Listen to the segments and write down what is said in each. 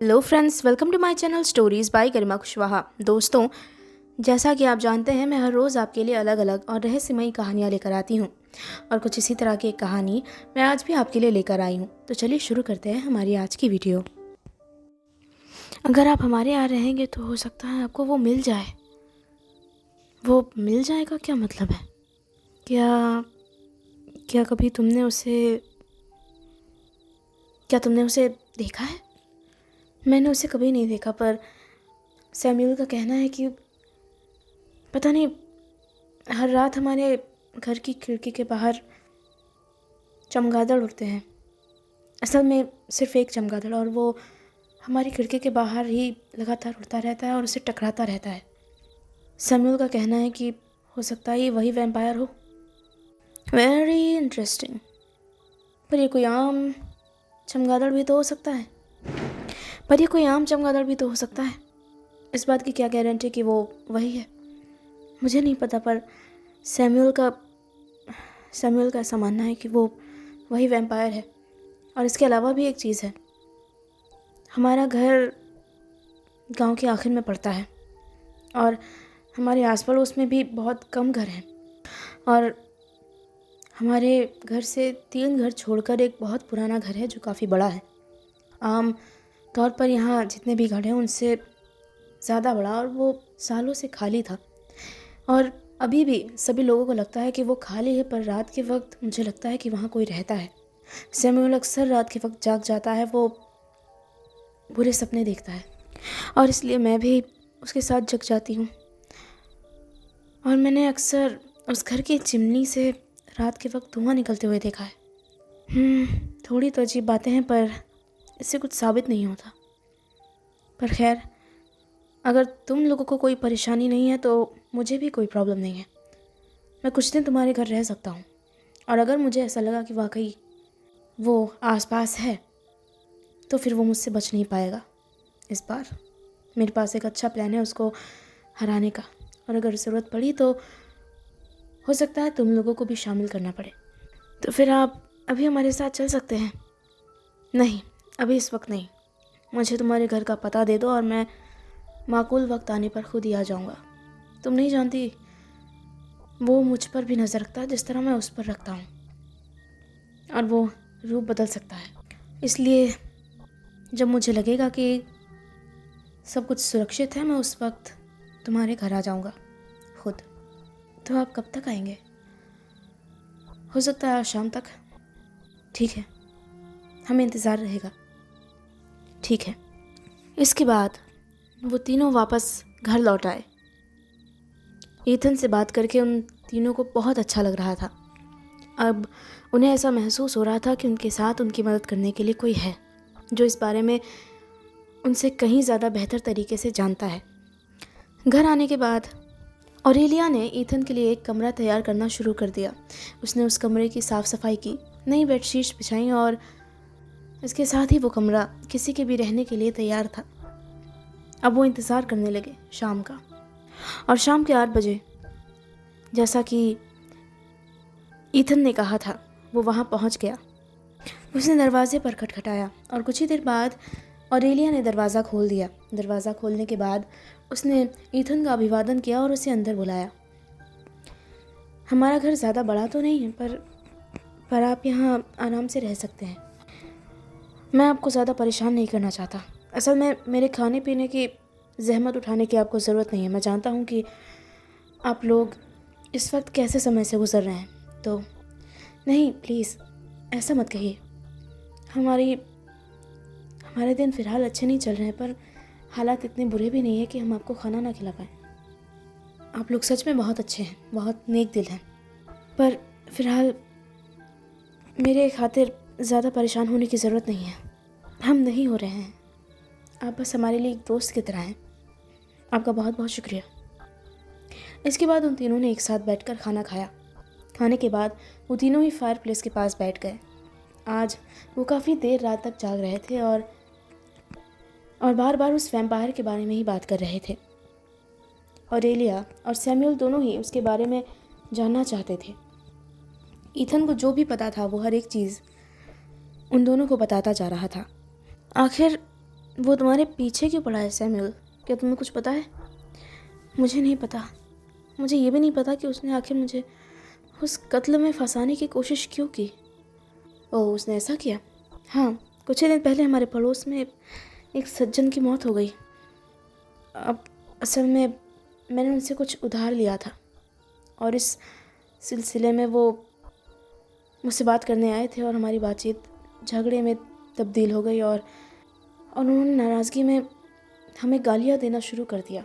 Hello friends, welcome to my channel stories by Garima Kushwaha. दोस्तों, जैसा कि आप जानते हैं, मैं हर रोज़ आपके लिए अलग अलग और रहस्यमयी कहानियाँ लेकर आती हूँ और कुछ इसी तरह की एक कहानी मैं आज भी आपके लिए लेकर आई हूँ। तो चलिए शुरू करते हैं हमारी आज की वीडियो। अगर आप हमारे यहाँ रहेंगे तो हो सकता है आपको वो मिल जाए। वो मिल जाएगा क्या मतलब है? क्या क्या कभी तुमने उसे देखा है? मैंने उसे कभी नहीं देखा, पर सैमुअल का कहना है कि पता नहीं, हर रात हमारे घर की खिड़की के बाहर चमगादड़ उड़ते हैं। असल में सिर्फ एक चमगादड़, और वो हमारी खिड़की के बाहर ही लगातार उड़ता रहता है और उसे टकराता रहता है। सैमुअल का कहना है कि हो सकता है ये वही वैम्पायर हो। Very interesting. पर ये कोई आम चमगादड़ भी तो हो सकता है। इस बात की क्या गारंटी कि वो वही है? मुझे नहीं पता, पर सैमुअल का ऐसा मानना है कि वो वही वैम्पायर है। और इसके अलावा भी एक चीज़ है, हमारा घर गांव के आखिर में पड़ता है और हमारे आस पड़ोस में भी बहुत कम घर हैं, और हमारे घर से 3 घर छोड़कर एक बहुत पुराना घर है जो काफ़ी बड़ा है। आम तौर पर यहाँ जितने भी घर हैं उनसे ज़्यादा बड़ा, और वो सालों से खाली था। और अभी भी सभी लोगों को लगता है कि वो खाली है, पर रात के वक्त मुझे लगता है कि वहाँ कोई रहता है। सैमुअल अक्सर रात के वक्त जाग जाता है, वो बुरे सपने देखता है, और इसलिए मैं भी उसके साथ जग जाती हूँ। और मैंने अक्सर उस घर की चिमनी से रात के वक्त धुआं निकलते हुए देखा है। थोड़ी तो अजीब बातें हैं, पर इससे कुछ साबित नहीं होता। पर खैर, अगर तुम लोगों को कोई परेशानी नहीं है तो मुझे भी कोई प्रॉब्लम नहीं है। मैं कुछ दिन तुम्हारे घर रह सकता हूँ, और अगर मुझे ऐसा लगा कि वाकई वो आसपास है तो फिर वो मुझसे बच नहीं पाएगा। इस बार मेरे पास एक अच्छा प्लान है उसको हराने का, और अगर ज़रूरत पड़ी तो हो सकता है तुम लोगों को भी शामिल करना पड़े। तो फिर आप अभी हमारे साथ चल सकते हैं। नहीं, अभी इस वक्त नहीं। मुझे तुम्हारे घर का पता दे दो और मैं माकूल वक्त आने पर खुद ही आ जाऊंगा। तुम नहीं जानती, वो मुझ पर भी नज़र रखता है जिस तरह मैं उस पर रखता हूँ, और वो रूप बदल सकता है। इसलिए जब मुझे लगेगा कि सब कुछ सुरक्षित है, मैं उस वक्त तुम्हारे घर आ जाऊंगा खुद। तो आप कब तक आएंगे? हो सकता है आज शाम तक। ठीक है, हमें इंतज़ार रहेगा। ठीक है। इसके बाद वो तीनों वापस घर लौट आए। ईथन से बात करके उन तीनों को बहुत अच्छा लग रहा था। अब उन्हें ऐसा महसूस हो रहा था कि उनके साथ उनकी मदद करने के लिए कोई है जो इस बारे में उनसे कहीं ज़्यादा बेहतर तरीके से जानता है। घर आने के बाद ऑरेलिया ने ईथन के लिए एक कमरा तैयार करना शुरू कर दिया। उसने उस कमरे की साफ़ सफाई की, नई बेडशीट्स बिछाई, और इसके साथ ही वो कमरा किसी के भी रहने के लिए तैयार था। अब वो इंतज़ार करने लगे शाम का, और शाम के 8 बजे, जैसा कि ईथन ने कहा था, वो वहाँ पहुँच गया। उसने दरवाजे पर खटखटाया और कुछ ही देर बाद ऑरेलिया ने दरवाज़ा खोल दिया। दरवाज़ा खोलने के बाद उसने ईथन का अभिवादन किया और उसे अंदर बुलाया। हमारा घर ज़्यादा बड़ा तो नहीं है, पर आप यहाँ आराम से रह सकते हैं। मैं आपको ज़्यादा परेशान नहीं करना चाहता। असल में मेरे खाने पीने की ज़हमत उठाने की आपको ज़रूरत नहीं है। मैं जानता हूँ कि आप लोग इस वक्त कैसे समय से गुजर रहे हैं, तो नहीं, प्लीज़ ऐसा मत कहिए। हमारे दिन फ़िलहाल अच्छे नहीं चल रहे हैं, पर हालात इतने बुरे भी नहीं है कि हम आपको खाना ना खिला पाएँ। आप लोग सच में बहुत अच्छे हैं, बहुत नेक दिल हैं, पर फ़िलहाल मेरे खातिर ज़्यादा परेशान होने की ज़रूरत नहीं है। हम नहीं हो रहे हैं, आप बस हमारे लिए एक दोस्त की तरह हैं। आपका बहुत बहुत शुक्रिया। इसके बाद उन तीनों ने एक साथ बैठकर खाना खाया। खाने के बाद वो तीनों ही फायर प्लेस के पास बैठ गए। आज वो काफ़ी देर रात तक जाग रहे थे और बार बार उस वैम्पायर के बारे में ही बात कर रहे थे। ऑरेलिया और सैमुअल दोनों ही उसके बारे में जानना चाहते थे। ईथन को जो भी पता था वो हर एक चीज़ उन दोनों को बताता जा रहा था। आखिर वो तुम्हारे पीछे क्यों पड़ा है सैमुअल? क्या तुम्हें कुछ पता है? मुझे नहीं पता। मुझे ये भी नहीं पता कि उसने आखिर मुझे उस कत्ल में फंसाने की कोशिश क्यों की। ओह, उसने ऐसा किया? हाँ, कुछ ही दिन पहले हमारे पड़ोस में एक सज्जन की मौत हो गई। अब असल में मैंने उनसे कुछ उधार लिया था और इस सिलसिले में वो मुझसे बात करने आए थे और हमारी बातचीत झगड़े में तब्दील हो गई और उन्होंने नाराज़गी में हमें गालियाँ देना शुरू कर दिया।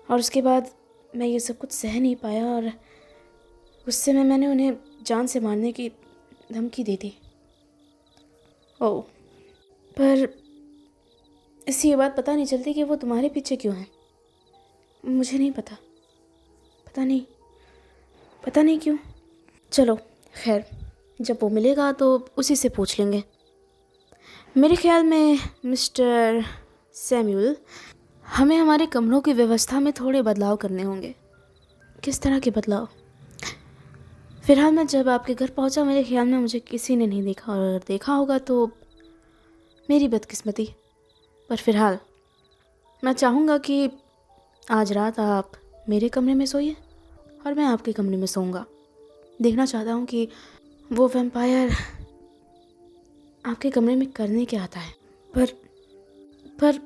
और उसके बाद मैं ये सब कुछ सह नहीं पाया और गुस्से में मैंने उन्हें जान से मारने की धमकी दे दी। ओह, पर इससे ये बात पता नहीं चलती कि वो तुम्हारे पीछे क्यों है। मुझे नहीं पता। पता नहीं क्यों। चलो खैर, जब वो मिलेगा तो उसी से पूछ लेंगे। मेरे ख्याल में मिस्टर सैमुअल, हमें हमारे कमरों की व्यवस्था में थोड़े बदलाव करने होंगे। किस तरह के बदलाव? फिलहाल मैं जब आपके घर पहुंचा, मेरे ख्याल में मुझे किसी ने नहीं देखा, और अगर देखा होगा तो मेरी बदकिस्मती। पर फिलहाल मैं चाहूँगा कि आज रात आप मेरे कमरे में सोइए और मैं आपके कमरे में सोऊंगा। देखना चाहता हूँ कि वो वैम्पायर आपके कमरे में करने क्या आता है। पर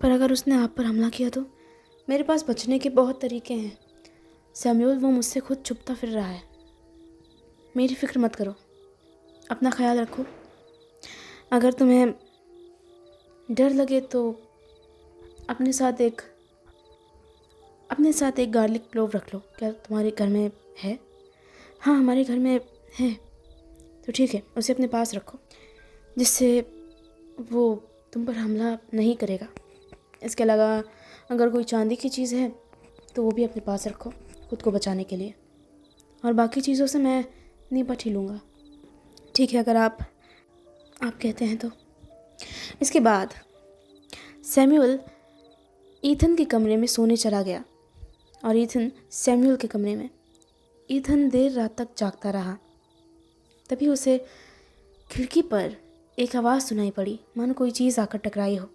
पर अगर उसने आप पर हमला किया तो? मेरे पास बचने के बहुत तरीके हैं सैमुअल। वो मुझसे खुद छुपता फिर रहा है। मेरी फिक्र मत करो, अपना ख्याल रखो। अगर तुम्हें डर लगे तो अपने साथ एक गार्लिक क्लोव रख लो। क्या तुम्हारे घर में है? हाँ, हमारे घर में है। तो ठीक है, उसे अपने पास रखो, जिससे वो तुम पर हमला नहीं करेगा। इसके अलावा अगर कोई चांदी की चीज़ है तो वो भी अपने पास रखो खुद को बचाने के लिए। और बाकी चीज़ों से मैं निपट ही लूँगा। ठीक है, अगर आप कहते हैं तो। इसके बाद सैमुअल ईथन के कमरे में सोने चला गया और ईथन सैमुअल के कमरे में। ईथन देर रात तक जागता रहा। तभी उसे खिड़की पर एक आवाज़ सुनाई पड़ी, मानो कोई चीज़ आकर टकराई हो।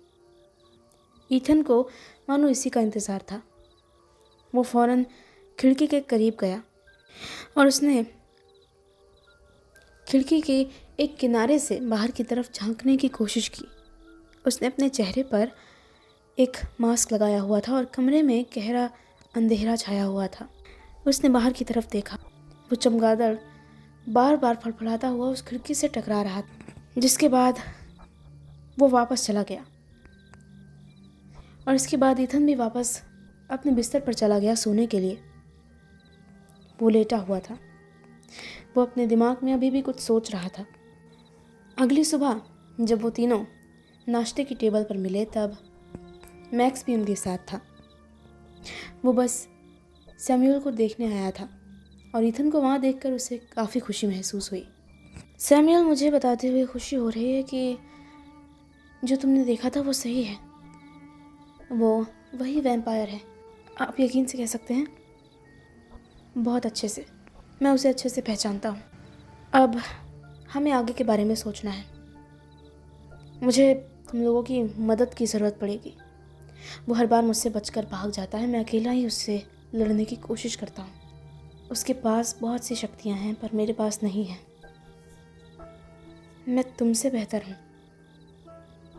ईथन को मानो इसी का इंतज़ार था। वो फ़ौरन खिड़की के करीब गया और उसने खिड़की के एक किनारे से बाहर की तरफ झांकने की कोशिश की। उसने अपने चेहरे पर एक मास्क लगाया हुआ था और कमरे में गहरा अंधेरा छाया हुआ था। उसने बाहर की तरफ देखा। वो चमगादड़ बार बार फड़फड़ाता हुआ उस खिड़की से टकरा रहा था, जिसके बाद वो वापस चला गया। और इसके बाद ईथन भी वापस अपने बिस्तर पर चला गया सोने के लिए। वो लेटा हुआ था। वो अपने दिमाग में अभी भी कुछ सोच रहा था। अगली सुबह जब वो तीनों नाश्ते की टेबल पर मिले, तब मैक्स भी उनके साथ था। वो बस सैमुअल को देखने आया था और ईथन को वहाँ देखकर उसे काफ़ी खुशी महसूस हुई। सैमुअल, मुझे बताते हुए खुशी हो रही है कि जो तुमने देखा था वो सही है। वो वही वैम्पायर है। आप यकीन से कह सकते हैं? बहुत अच्छे से। मैं उसे अच्छे से पहचानता हूँ। अब हमें आगे के बारे में सोचना है। मुझे तुम लोगों की मदद की ज़रूरत पड़ेगी। वो हर बार मुझसे बचकर भाग जाता है। मैं अकेला ही उससे लड़ने की कोशिश करता हूँ। उसके पास बहुत सी शक्तियाँ हैं पर मेरे पास नहीं है। मैं तुमसे बेहतर हूँ,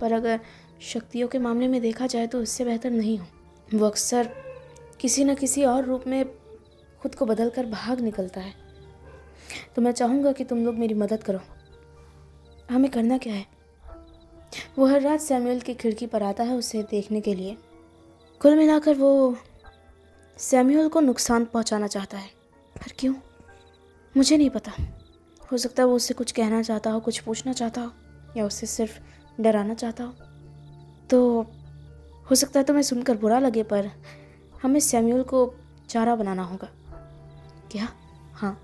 पर अगर शक्तियों के मामले में देखा जाए तो उससे बेहतर नहीं हूँ। वो अक्सर किसी न किसी और रूप में खुद को बदल कर भाग निकलता है। तो मैं चाहूँगा कि तुम लोग मेरी मदद करो। हमें करना क्या है? वो हर रात सैमुअल की खिड़की पर आता है उसे देखने के लिए। कुल मिलाकर वो सैमुअल को नुकसान पहुंचाना चाहता है। पर क्यों? मुझे नहीं पता। हो सकता है वो उससे कुछ कहना चाहता हो, कुछ पूछना चाहता हो, या उससे सिर्फ डराना चाहता हो। तो हो सकता है तुम्हें सुनकर बुरा लगे, पर हमें सैमुअल को चारा बनाना होगा। क्या? हाँ,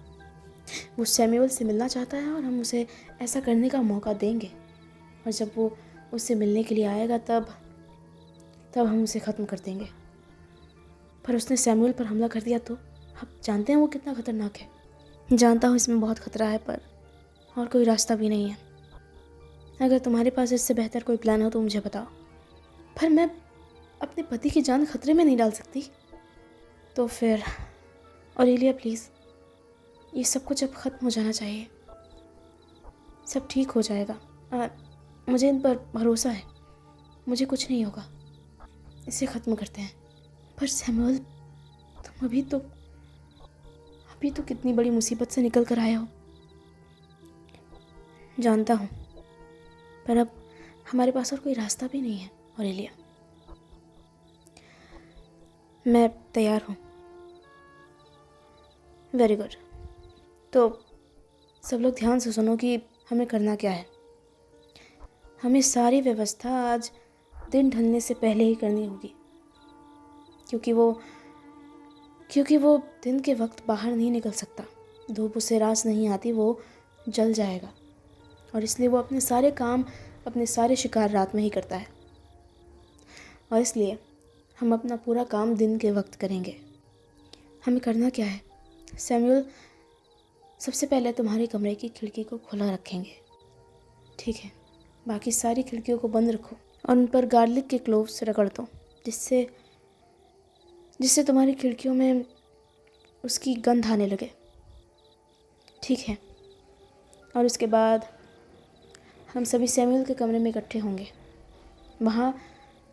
वो सैमुअल से मिलना चाहता है और हम उसे ऐसा करने का मौका देंगे। और जब वो उससे मिलने के लिए आएगा तब हम उसे ख़त्म कर देंगे। पर उसने सैमुअल पर हमला कर दिया तो आप जानते हैं वो कितना ख़तरनाक है। जानता हूँ इसमें बहुत ख़तरा है, पर और कोई रास्ता भी नहीं है। अगर तुम्हारे पास इससे बेहतर कोई प्लान हो तो मुझे बताओ, पर मैं अपने पति की जान खतरे में नहीं डाल सकती। तो फिर ऑरेलिया प्लीज़, ये सब कुछ अब ख़त्म हो जाना चाहिए। सब ठीक हो जाएगा। मुझे इन पर भरोसा है, मुझे कुछ नहीं होगा। इसे ख़त्म करते हैं। पर सैमुअल, तुम अभी तो कितनी बड़ी मुसीबत से निकल कर आए हो। जानता हूँ, पर अब हमारे पास और कोई रास्ता भी नहीं है ऑरेलिया। मैं तैयार हूँ। Very good. तो सब लोग ध्यान से सुनो कि हमें करना क्या है। हमें सारी व्यवस्था आज दिन ढलने से पहले ही करनी होगी, क्योंकि वो दिन के वक्त बाहर नहीं निकल सकता। धूप उसे रास नहीं आती, वो जल जाएगा। और इसलिए वो अपने सारे काम, अपने सारे शिकार रात में ही करता है। और इसलिए हम अपना पूरा काम दिन के वक्त करेंगे। हमें करना क्या है सैमुअल, सबसे पहले तुम्हारे कमरे की खिड़की को खुला रखेंगे, ठीक है? बाकी सारी खिड़कियों को बंद रखो और उन पर गार्लिक के क्लोव्स रगड़ दो, जिससे तुम्हारी खिड़कियों में उसकी गंध आने लगे, ठीक है? और उसके बाद हम सभी सैमुअल के कमरे में इकट्ठे होंगे। वहाँ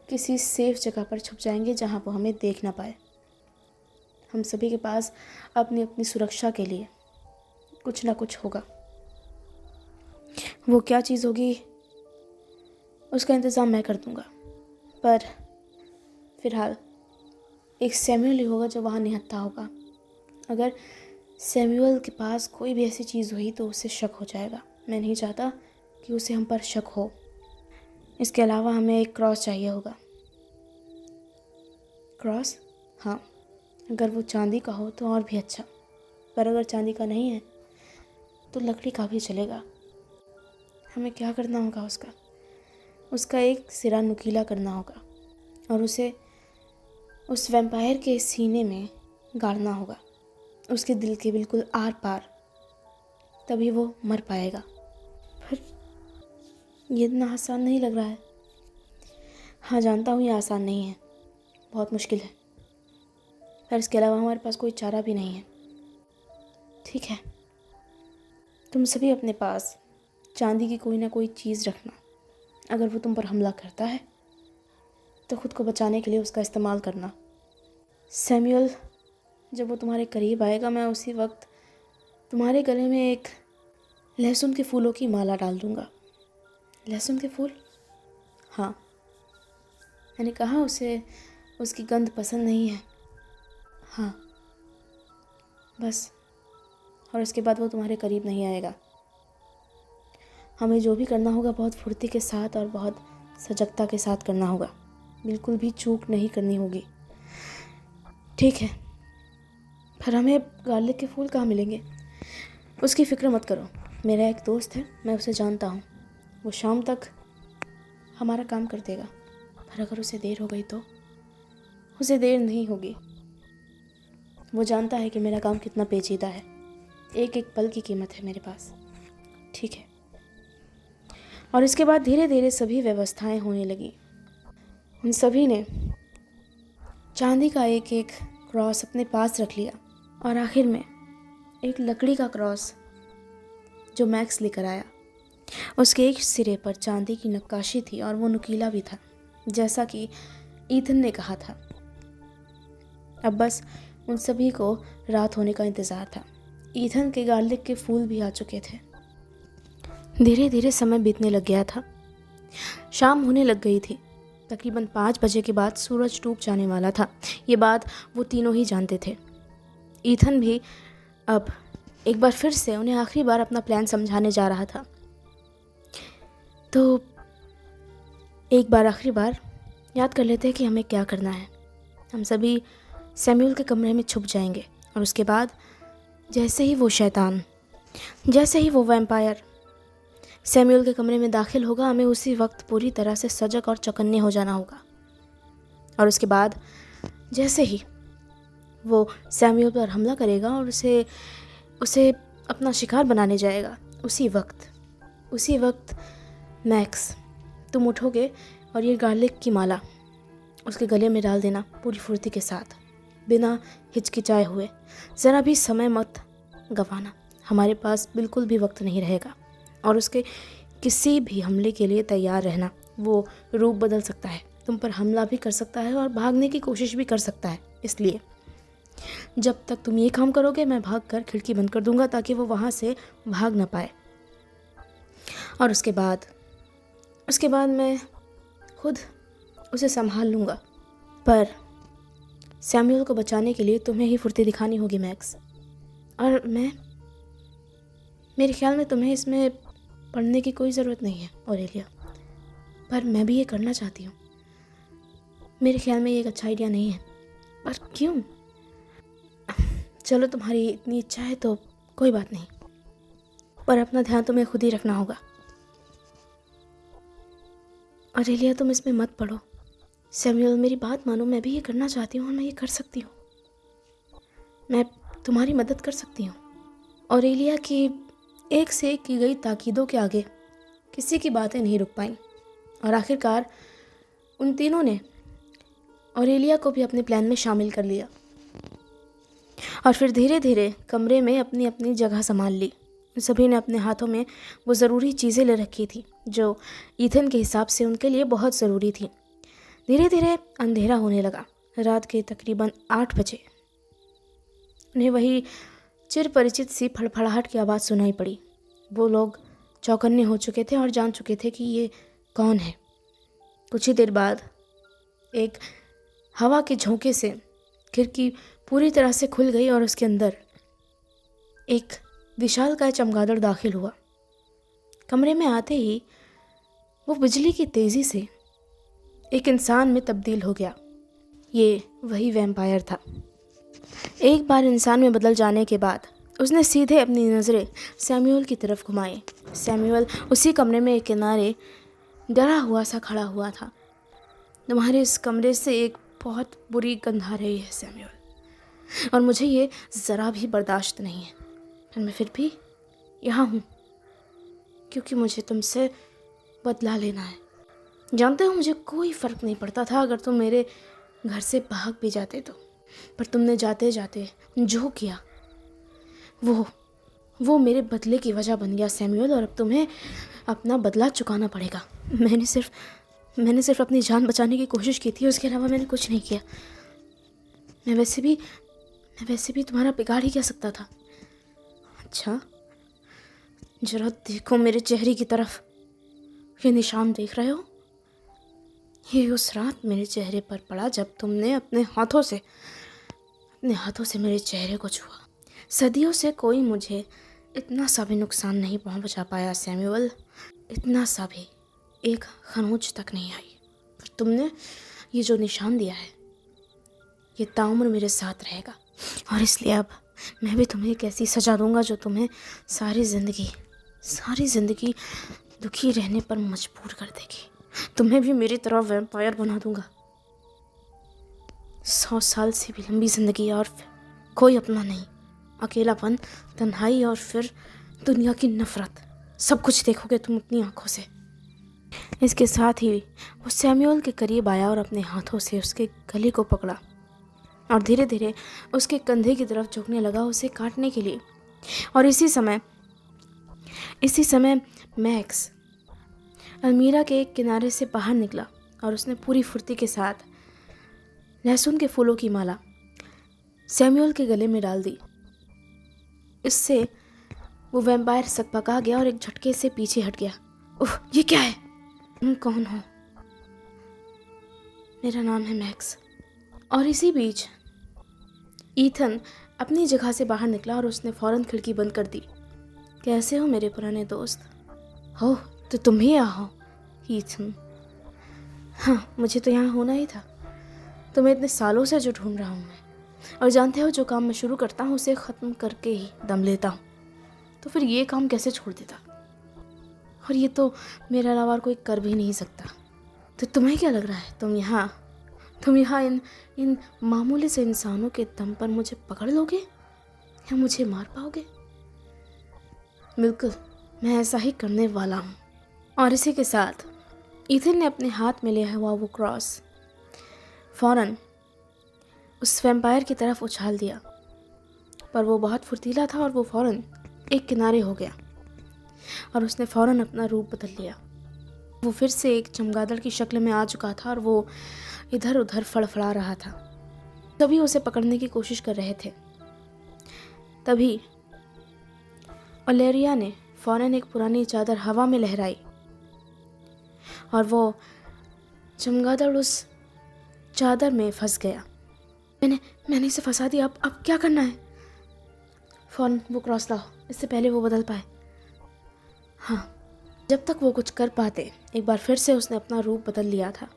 किसी सेफ जगह पर छुप जाएंगे जहाँ वो हमें देख ना पाए। हम सभी के पास अपनी अपनी सुरक्षा के लिए कुछ ना कुछ होगा। वो क्या चीज़ होगी उसका इंतज़ाम मैं कर दूँगा, पर फ़िलहाल एक सैमुअल ही होगा जो वहाँ निहत्था होगा। अगर सैमुअल के पास कोई भी ऐसी चीज़ हुई तो उसे शक हो जाएगा। मैं नहीं चाहता कि उसे हम पर शक हो। इसके अलावा हमें एक क्रॉस चाहिए होगा। क्रॉस? हाँ, अगर वो चांदी का हो तो और भी अच्छा, पर अगर चांदी का नहीं है तो लकड़ी का भी चलेगा। हमें क्या करना होगा, उसका एक सिरा नुकीला करना होगा और उसे उस वैम्पायर के सीने में गाड़ना होगा, उसके दिल के बिल्कुल आर पार, तभी वो मर पाएगा। पर ये इतना आसान नहीं लग रहा है। हाँ, जानता हूँ ये आसान नहीं है, बहुत मुश्किल है, पर इसके अलावा हमारे पास कोई चारा भी नहीं है, ठीक है? तुम सभी अपने पास चांदी की कोई ना कोई चीज़ रखना। अगर वो तुम पर हमला करता है तो खुद को बचाने के लिए उसका इस्तेमाल करना। सैमुअल, जब वो तुम्हारे करीब आएगा, मैं उसी वक्त तुम्हारे गले में एक लहसुन के फूलों की माला डाल दूँगा। लहसुन के फूल? हाँ, मैंने कहा उसे उसकी गंध पसंद नहीं है। हाँ, बस। और उसके बाद वो तुम्हारे करीब नहीं आएगा। हमें जो भी करना होगा बहुत फुर्ती के साथ और बहुत सजगता के साथ करना होगा। बिल्कुल भी चूक नहीं करनी होगी, ठीक है? पर हमें गार्लिक के फूल कहाँ मिलेंगे उसकी फ़िक्र मत करो। मेरा एक दोस्त है, मैं उसे जानता हूँ, वो शाम तक हमारा काम कर देगा। पर अगर उसे देर हो गई तो? उसे देर नहीं होगी। वो जानता है कि मेरा काम कितना पेचीदा है। एक एक पल की कीमत है मेरे पास, ठीक है? और इसके बाद धीरे धीरे सभी व्यवस्थाएं होने लगी। उन सभी ने चांदी का एक एक क्रॉस अपने पास रख लिया और आखिर में एक लकड़ी का क्रॉस जो मैक्स लेकर आया, उसके एक सिरे पर चांदी की नक्काशी थी और वो नुकीला भी था, जैसा कि ईथन ने कहा था। अब बस उन सभी को रात होने का इंतज़ार था। ईथन के गार्लिक के फूल भी आ चुके थे। धीरे धीरे समय बीतने लग गया था। शाम होने लग गई थी। तकरीबन 5 बजे के बाद सूरज डूब जाने वाला था। ये बात वो तीनों ही जानते थे। ईथन भी अब एक बार फिर से उन्हें आखिरी बार अपना प्लान समझाने जा रहा था। तो एक बार आखिरी बार याद कर लेते हैं कि हमें क्या करना है। हम सभी सैमुअल के कमरे में छुप जाएंगे और उसके बाद जैसे ही वो वैम्पायर सैमुअल के कमरे में दाखिल होगा, हमें उसी वक्त पूरी तरह से सजग और चौकन्ने हो जाना होगा। और उसके बाद जैसे ही वो सैमुअल पर हमला करेगा और उसे अपना शिकार बनाने जाएगा, उसी वक्त मैक्स, तुम उठोगे और ये गार्लिक की माला उसके गले में डाल देना पूरी फुर्ती के साथ, बिना हिचकिचाए हुए। ज़रा भी समय मत गंवाना, हमारे पास बिल्कुल भी वक्त नहीं रहेगा। और उसके किसी भी हमले के लिए तैयार रहना। वो रूप बदल सकता है, तुम पर हमला भी कर सकता है और भागने की कोशिश भी कर सकता है। इसलिए जब तक तुम ये काम करोगे मैं भागकर खिड़की बंद कर दूंगा ताकि वो वहाँ से भाग ना पाए। और उसके बाद मैं खुद उसे संभाल लूँगा। पर सैमुअल को बचाने के लिए तुम्हें ही फुर्ती दिखानी होगी मैक्स। और मेरे ख्याल में तुम्हें इसमें पढ़ने की कोई ज़रूरत नहीं है ऑरेलिया, पर मैं भी ये करना चाहती हूँ। मेरे ख्याल में ये एक अच्छा आइडिया नहीं है, पर क्यों? चलो तुम्हारी इतनी इच्छा है तो कोई बात नहीं, पर अपना ध्यान तुम्हें खुद ही रखना होगा। ऑरेलिया तुम इसमें मत पढ़ो। सैमुअल मेरी बात मानो, मैं भी ये करना चाहती हूँ और मैं ये कर सकती हूँ। मैं तुम्हारी मदद कर सकती हूँ। ऑरेलिया की एक से एक की गई ताकीदों के आगे किसी की बातें नहीं रुक पाईं और आखिरकार उन तीनों ने ऑरेलिया को भी अपने प्लान में शामिल कर लिया और फिर धीरे धीरे कमरे में अपनी अपनी जगह संभाल ली। सभी ने अपने हाथों में वो ज़रूरी चीज़ें ले रखी थी जो ईथन के हिसाब से उनके लिए बहुत ज़रूरी थी। धीरे धीरे अंधेरा होने लगा। रात के तकरीबन 8 बजे उन्हें वही चिर परिचित सी फड़फड़ाहट की आवाज़ सुनाई पड़ी। वो लोग चौकन्ने हो चुके थे और जान चुके थे कि ये कौन है। कुछ ही देर बाद एक हवा के झोंके से खिड़की पूरी तरह से खुल गई और उसके अंदर एक विशालकाय चमगादड़ दाखिल हुआ। कमरे में आते ही वो बिजली की तेज़ी से एक इंसान में तब्दील हो गया। ये वही वैम्पायर था। एक बार इंसान में बदल जाने के बाद उसने सीधे अपनी नज़रें सैमुअल की तरफ घुमाई। सैमुअल उसी कमरे में एक किनारे डरा हुआ सा खड़ा हुआ था। तुम्हारे इस कमरे से एक बहुत बुरी गंध आ रही है सैमुअल, और मुझे ये ज़रा भी बर्दाश्त नहीं है। पर मैं फिर भी यहाँ हूँ क्योंकि मुझे तुमसे बदला लेना है। जानते हो मुझे कोई फ़र्क नहीं पड़ता था अगर तुम मेरे घर से भाग भी जाते तो, पर तुमने जाते जाते जो किया वो मेरे बदले की वजह बन गया सैमुअल, और अब तुम्हें अपना बदला चुकाना पड़ेगा। मैंने सिर्फ अपनी जान बचाने की कोशिश की थी, उसके अलावा मैंने कुछ नहीं किया। मैं वैसे भी तुम्हारा बिगाड़ ही क्या सकता था। अच्छा, जरा देखो मेरे चेहरे की तरफ। ये निशान देख रहे हो? ये उस रात मेरे चेहरे पर पड़ा जब तुमने अपने हाथों से मेरे चेहरे को छुआ। सदियों से कोई मुझे इतना सा भी नुकसान नहीं पहुंचा पाया सैमुअल, इतना सा भी, एक खरोंच तक नहीं आई। पर तुमने ये जो निशान दिया है ये ताउम्र मेरे साथ रहेगा, और इसलिए अब मैं भी तुम्हें एक ऐसी सज़ा दूंगा जो तुम्हें सारी ज़िंदगी दुखी रहने पर मजबूर कर देगी। तुम्हें भी मेरी तरह वैम्पायर बना दूंगा। 100 साल से भी लंबी ज़िंदगी और कोई अपना नहीं, अकेलापन, तन्हाई और फिर दुनिया की नफ़रत, सब कुछ देखोगे तुम अपनी आंखों से। इसके साथ ही वो सैमुअल के करीब आया और अपने हाथों से उसके गले को पकड़ा और धीरे धीरे उसके कंधे की तरफ झुकने लगा उसे काटने के लिए। और इसी समय मैक्स अलमीरा के एक किनारे से बाहर निकला और उसने पूरी फुर्ती के साथ लहसुन के फूलों की माला सैमुअल के गले में डाल दी। इससे वो वैम्पायर सकपका गया और एक झटके से पीछे हट गया। ओह, ये क्या है? तुम कौन हो? मेरा नाम है मैक्स। और इसी बीच ईथन अपनी जगह से बाहर निकला और उसने फौरन खिड़की बंद कर दी। कैसे हो मेरे पुराने दोस्त? हो तो तुम ही आओ ईथन। हाँ, मुझे तो यहाँ होना ही था। तुम्हें इतने सालों से जो ढूंढ रहा हूँ मैं, और जानते हो जो काम मैं शुरू करता हूँ उसे ख़त्म करके ही दम लेता हूँ, तो फिर ये काम कैसे छोड़ देता? और ये तो मेरे अलावा कोई कर भी नहीं सकता। तो तुम्हें क्या लग रहा है तुम यहाँ इन मामूली से इंसानों के दम पर मुझे पकड़ लोगे या मुझे मार पाओगे? बिल्कुल, मैं ऐसा ही करने वाला हूँ। और इसी के साथ ईथन ने अपने हाथ में लिया हुआ वो क्रॉस फ़ौरन उस वैम्पायर की तरफ उछाल दिया, पर वो बहुत फुर्तीला था और वो फ़ौरन एक किनारे हो गया और उसने फ़ौरन अपना रूप बदल लिया। वो फिर से एक चमगादड़ की शक्ल में आ चुका था और वो इधर उधर फड़फड़ा रहा था। सभी उसे पकड़ने की कोशिश कर रहे थे। तभी ओलेरिया ने फ़ौरन एक पुरानी चादर हवा में लहराई और वो चमगादड़ उस चादर में फंस गया। मैंने इसे फंसा दिया, अब क्या करना है? फ़ौरन वो क्रॉस लाओ, इससे पहले वो बदल पाए। हाँ, जब तक वो कुछ कर पाते, एक बार फिर से उसने अपना रूप बदल लिया था।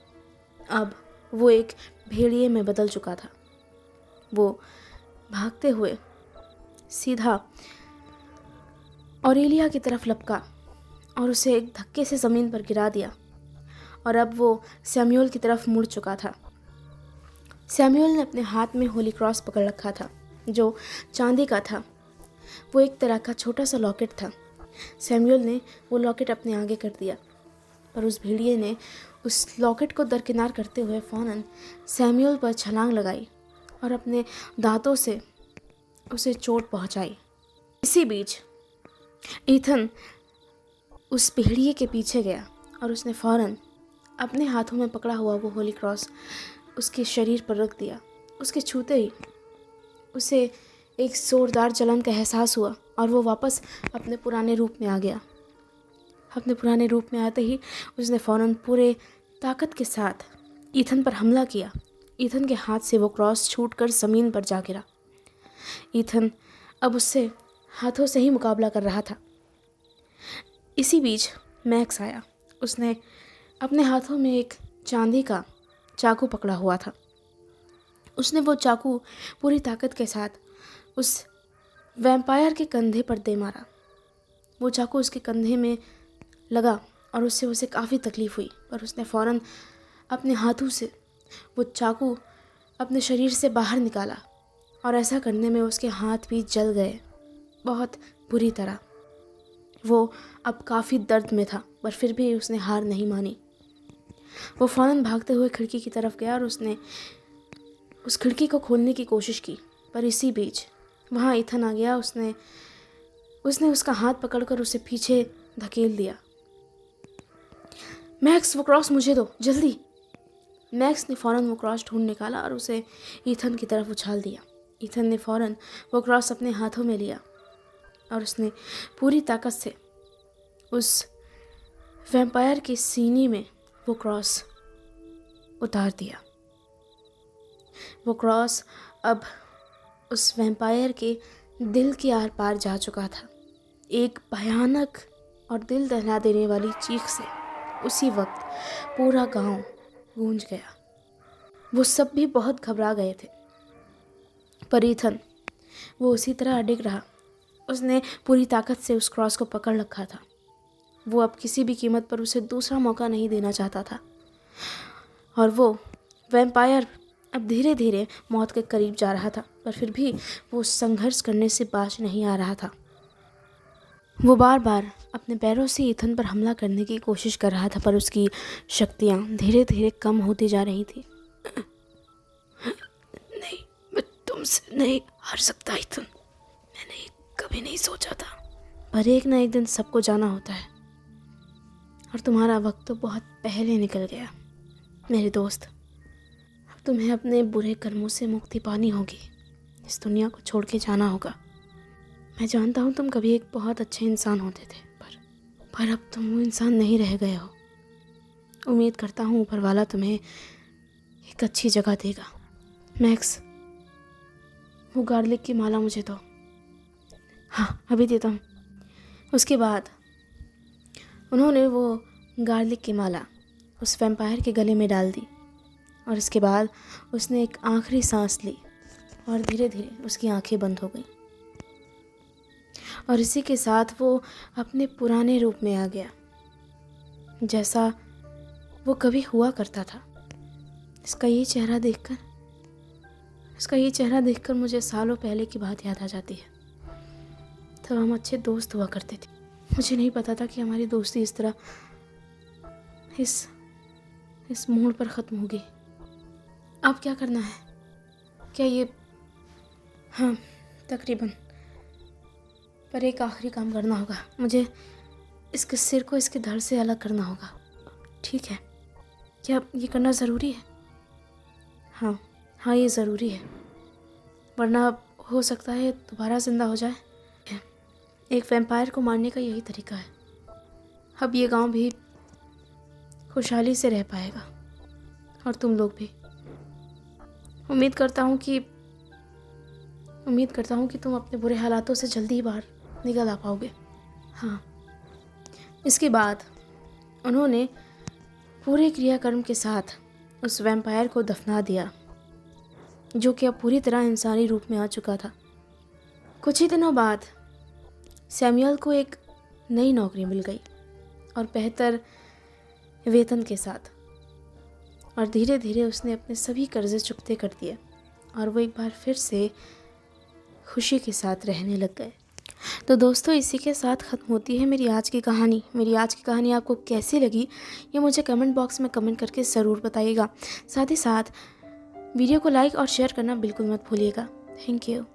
अब वो एक भेड़िए में बदल चुका था। वो भागते हुए सीधा ऑरेलिया की तरफ लपका और उसे एक धक्के से ज़मीन पर गिरा दिया और अब वो सैमुअल की तरफ मुड़ चुका था। सैमुअल ने अपने हाथ में होली क्रॉस पकड़ रखा था, जो चांदी का था। वो एक तरह का छोटा सा लॉकेट था। सैमुअल ने वो लॉकेट अपने आगे कर दिया, पर उस भेड़िए ने उस लॉकेट को दरकिनार करते हुए फ़ौरन सैमुअल पर छलांग लगाई और अपने दांतों से उसे चोट पहुंचाई। इसी बीच ईथन उस भेड़िए के पीछे गया और उसने फ़ौरन अपने हाथों में पकड़ा हुआ वो होली क्रॉस उसके शरीर पर रख दिया। उसके छूते ही उसे एक ज़ोरदार जलन का एहसास हुआ और वो वापस अपने पुराने रूप में आ गया। अपने पुराने रूप में आते ही उसने फ़ौरन पूरे ताकत के साथ ईथन पर हमला किया। ईथन के हाथ से वो क्रॉस छूटकर ज़मीन पर जा गिरा। ईथन अब उससे हाथों से ही मुकाबला कर रहा था। इसी बीच मैक्स आया। उसने अपने हाथों में एक चांदी का चाकू पकड़ा हुआ था। उसने वो चाकू पूरी ताकत के साथ उस वैम्पायर के कंधे पर दे मारा। वो चाकू उसके कंधे में लगा और उससे उसे काफ़ी तकलीफ़ हुई, पर उसने फ़ौरन अपने हाथों से वो चाकू अपने शरीर से बाहर निकाला और ऐसा करने में उसके हाथ भी जल गए बहुत बुरी तरह। वो अब काफ़ी दर्द में था, पर फिर भी उसने हार नहीं मानी। वो फ़ौरन भागते हुए खिड़की की तरफ गया और उसने उस खिड़की को खोलने की कोशिश की, पर इसी बीच वहाँ ईथन आ गया। उसने उसका हाथ पकड़कर उसे पीछे धकेल दिया। मैक्स, वो क्रॉस मुझे दो, जल्दी। मैक्स ने फ़ौरन वो क्रॉस ढूंढ निकाला और उसे ईथन की तरफ उछाल दिया। ईथन ने फ़ौरन वो क्रॉस अपने हाथों में लिया और उसने पूरी ताकत से उस वैम्पायर के सीने में वो क्रॉस उतार दिया। वो क्रॉस अब उस वैम्पायर के दिल के आर पार जा चुका था। एक भयानक और दिल दहला देने वाली चीख से उसी वक्त पूरा गांव गूंज गया। वो सब भी बहुत घबरा गए थे, पर ईथन वो उसी तरह अडिग रहा। उसने पूरी ताकत से उस क्रॉस को पकड़ रखा था। वो अब किसी भी कीमत पर उसे दूसरा मौका नहीं देना चाहता था और वो वैम्पायर अब धीरे धीरे मौत के करीब जा रहा था, पर फिर भी वो संघर्ष करने से बाज नहीं आ रहा था। वो बार बार अपने पैरों से ईथन पर हमला करने की कोशिश कर रहा था, पर उसकी शक्तियाँ धीरे धीरे कम होती जा रही थी। नहीं, मैं तुमसे नहीं हार सकता ईथन। मैंने कभी नहीं सोचा था, पर एक ना एक दिन सबको जाना होता है और तुम्हारा वक्त तो बहुत पहले निकल गया मेरे दोस्त। अब तुम्हें अपने बुरे कर्मों से मुक्ति पानी होगी, इस दुनिया को छोड़ के जाना होगा। मैं जानता हूँ तुम कभी एक बहुत अच्छे इंसान होते थे, पर अब तुम वो इंसान नहीं रह गए हो। उम्मीद करता हूँ ऊपर वाला तुम्हें एक अच्छी जगह देगा। मैक्स, वो गार्लिक की माला मुझे दो। हाँ, अभी देता हूँ। उसके बाद उन्होंने वो गार्लिक की माला उस वैम्पायर के गले में डाल दी और इसके बाद उसने एक आखिरी सांस ली और धीरे धीरे उसकी आंखें बंद हो गईं और इसी के साथ वो अपने पुराने रूप में आ गया, जैसा वो कभी हुआ करता था। इसका ये चेहरा देखकर मुझे सालों पहले की बात याद आ जाती है। तब हम अच्छे दोस्त हुआ करते थे। मुझे नहीं पता था कि हमारी दोस्ती इस तरह इस मोड़ पर ख़त्म होगी। अब क्या करना है? क्या ये, हाँ तकरीबन, पर एक आखिरी काम करना होगा। मुझे इसके सिर को इसके धड़ से अलग करना होगा। ठीक है, क्या ये करना ज़रूरी है? हाँ हाँ, ये ज़रूरी है, वरना हो सकता है दोबारा ज़िंदा हो जाए। एक वैम्पायर को मारने का यही तरीका है। अब ये गांव भी खुशहाली से रह पाएगा, और तुम लोग भी। उम्मीद करता हूँ कि तुम अपने बुरे हालातों से जल्दी ही बाहर निकल आ पाओगे। हाँ। इसके बाद उन्होंने पूरे क्रियाकर्म के साथ उस वैम्पायर को दफना दिया, जो कि अब पूरी तरह इंसानी रूप में आ चुका था। कुछ ही दिनों बाद सैमुअल को एक नई नौकरी मिल गई, और बेहतर वेतन के साथ, और धीरे धीरे उसने अपने सभी कर्जे चुकते कर दिए, और वो एक बार फिर से खुशी के साथ रहने लग गए। तो दोस्तों, इसी के साथ ख़त्म होती है मेरी आज की कहानी। मेरी आज की कहानी आपको कैसी लगी ये मुझे कमेंट बॉक्स में कमेंट करके ज़रूर बताइएगा। साथ ही साथ वीडियो को लाइक और शेयर करना बिल्कुल मत भूलिएगा। Thank you.